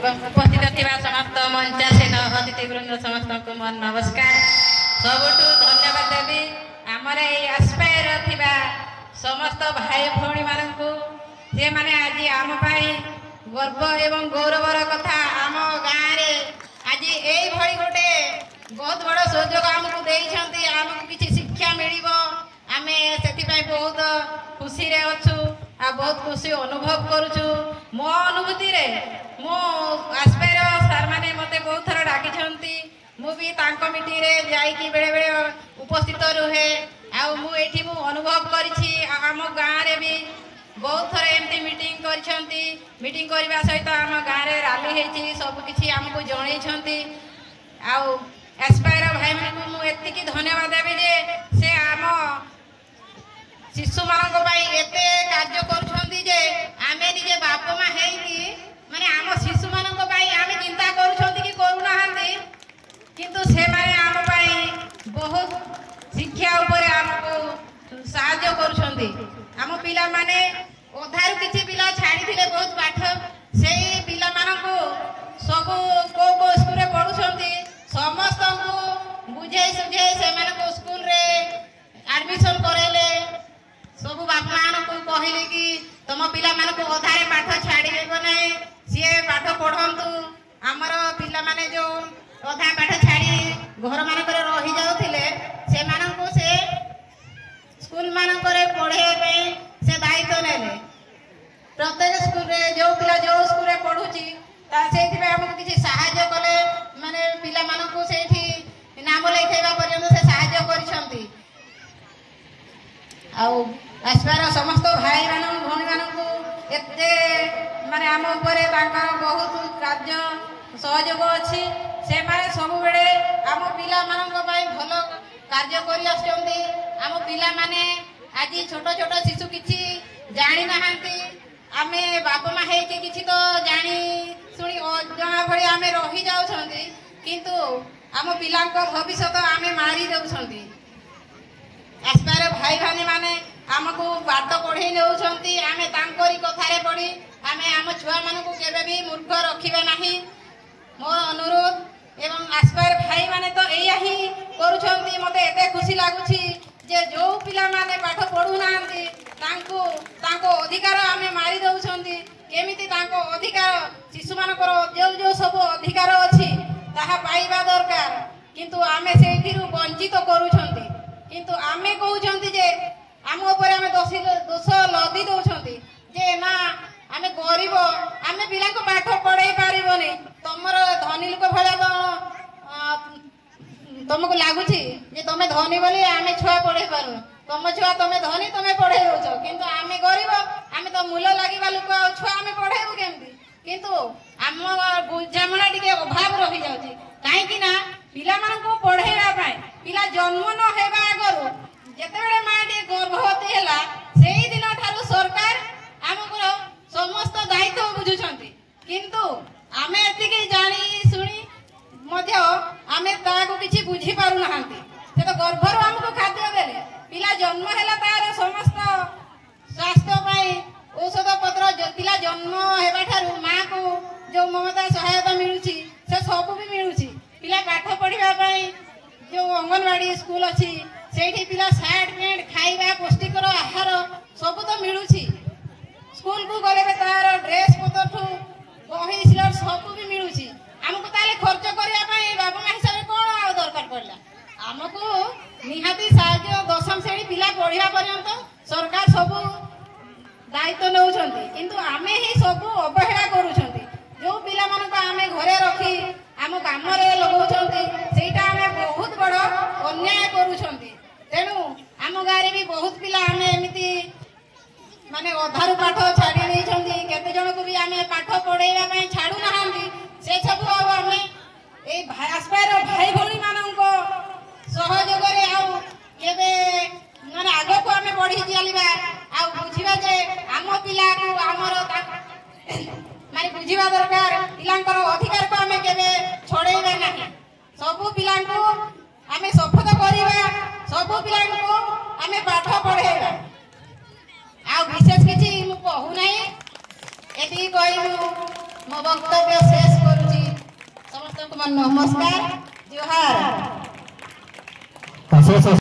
उपस्थित थिबा समस्त मंचासीन अतिथिवृंद समस्त को मोर नमस्कार। सबुठु धन्यवाद देवी आमर एस्पायर थिबा समस्त भाई भौणी मानकु से माने आज आम पाई गर्व एवं गौरवर कथा आम गाँव रे आज यही भली गोटे बहुत बड़ सुजोग आमको देइछंती आमको किछि शिक्षा मिलिबो आमे सेति पई बहुत खुशी रे अछु आ बहुत खुशी अनुभव करूछु। मो अनुभूति रे मो एस्पायर सर माने मते बहुत थर डाकिछंती मु भी तांको मीटिंग रे जाई कि बेले बेले उपस्थित रुहे आ मु एठी मु अनुभव करिछि आम गाँव रे भी बहुत थर एमती मीटिंग करिछंती मीटिंग करबा सहित आम गाँव रे रैली हेछि सब किछि हमको जणैछंती आ एस्पायर भाई मानकु मु एतिकी धन्यवाद देबी जे से आम शिशु मानक पाई एते कार्य करूछंती जे आमे निजे बाप मा हेकी माने आम शिशु मानक पाई आमे चिंता करूछंती कि करू नाहंती किंतु से माने आम पाई बहुत शिक्षा ऊपर हमको सहायता करूछंती। आम पिला माने ओधार किछि पिला छाड़ी थिले बहुत पाठ सेही पिला मानकु सब को स्कूल रे पढुछंती समस्त को बुझे सुझे से मानक स्कूल रे एडमिशन करेले सब बाप मान को कहले कि तुम पिला मान को अधारे पाठ छाड़ी देबो नै सी पाठ पढ़ंतु हमर पिला माने जो अधा पाठ छाड़ी घर मान करे रही जाउथिले से मान को से स्कूल मान करे पढ़े पे से दायित्व नेले प्रत्येक स्कूल रे जो पिला जो स्कूल रे पढुची ता सेति पे हमको किछि सहायता कले माने पिला मान को सेठी नाम लिखेबा पर्यंत से सहायता करिसंती। आउ एस्पायर समस्त भाई मान भौणी मानकु एते माने आम उपरे तांकर बहुत कार्य सहयोग अछि से माने सब बेले आम पिला मानक पई भलो कार्य करि आछंती। आम पिला माने आज छोट छोट शिशु किछि जानि नाहंती आमे बाप मा हे के किछि तो जानि सुनी अजणा भली आमे रही जाउछंती किंतु आम पिला को भविष्य आमे मारी देउछंती। एस्पायर भाई भानी माने आमको पाठ पढ़े नेउछंती आमे तांकरी कथारे पड़ी आमे आम छुआ मानकु केबे भी मूर्ख रखिबा नाही मोर अनुरोध एवं एस्पायर भाई माने तो एया ही करूछंती। मते एते खुशी लागुछि जे जो पिला माने पाठ पढु नांती तांको अधिकार आमे मारी दउछंती केमिति तांको अधिकार शिशु मानकर जो जो सब अधिकार अछि ताहा पाइबा दरकार किंतु आमे सेथिरु वंचित करूछंती किंतु आमे कहउछंती जे आम ऊपर आमे दोष लदी दउछंती जे ना आमे गरीब आमे पिला को पाठ पढ़ाई पारिबोनी तमर धनी लोक भला तुमको लागुछि जे तमे धनी बोली आमे छुआ पढ़ाई पारु तुम छुआ तमे धनी तमे पढ़ाई दउछ किंतु आमे गरीब आमे तो मूल लागिबा लोक छुआ आमे पढ़ाइबु केमति किंतु आम बुझामणा टिके अभाव रहि जाउछि काहे कि ना पिला मानको पढ़ाइबा पाए पिला जन्म न हेबा आगरु जेतेबेले माटी गर्भवती हैला सेही दिन ठारू सरकार हमको समस्त दायित्व बुझुछंती किंतु आमे एतिके जानी सुनी मध्य आमे ताको किछि बुझी पारु नाहंती से तो गर्भर हमको खाद्य देले पिला जन्म हैला तार समस्त स्वास्थ्य पाई औषध पत्र पिला जन्म हेबा ठारू मां को जो ममता सहायता मिलुछि से सब भी मिलुछि पिला पाठ पढ़िबा पाई जो अंगनवाड़ी स्कूल अछि सेठी पिला शर्ट पैंट खाइबा पुष्टिकर आहार सब तो मिलुछि स्कूल को गले में तार ड्रेस पतरठू बही सिलट सब भी मिलुछि हमको ताले खर्च करिया पाई बाबा मा हिसाब कोन आ दरकार पड़ला हमको निहाती साहाय्य दशम श्रेणी पिला पढ़िया पर्यंत सरकार सब दायित्व नउछंती किंतु आमे ही सब अवहेला करूछंती जो पिला मान को आमे घरे रखी आम काम रे लगाउछंती सेटा आमे बहुत बड़ अन्याय करूछंती तेणु आम गारे भी बहुत पिला आमे एमिति माने अधारु पाठ छाड़ी नै छंती केते जण को भी आमे पाठ पढाइबा पई छाडू नाहंती से सब आमे ए एस्पायर भाई भौणी माननको सहयोग रे आउ केबे माने आगो को आमे पढी चलीबा आ बुझिबा जे आम पिला को हमर माने बुझिबा दरकार पिलांकर अधिकार को आमे केबे छोड़ेबा नाही सब पिला को आमे शपथ करिबा सब पिला को आमे पाठ पढाइबा आ विशेष किछि मु कहू नै एति कहू मो वक्तव्य शेष नमस्कार जोहार।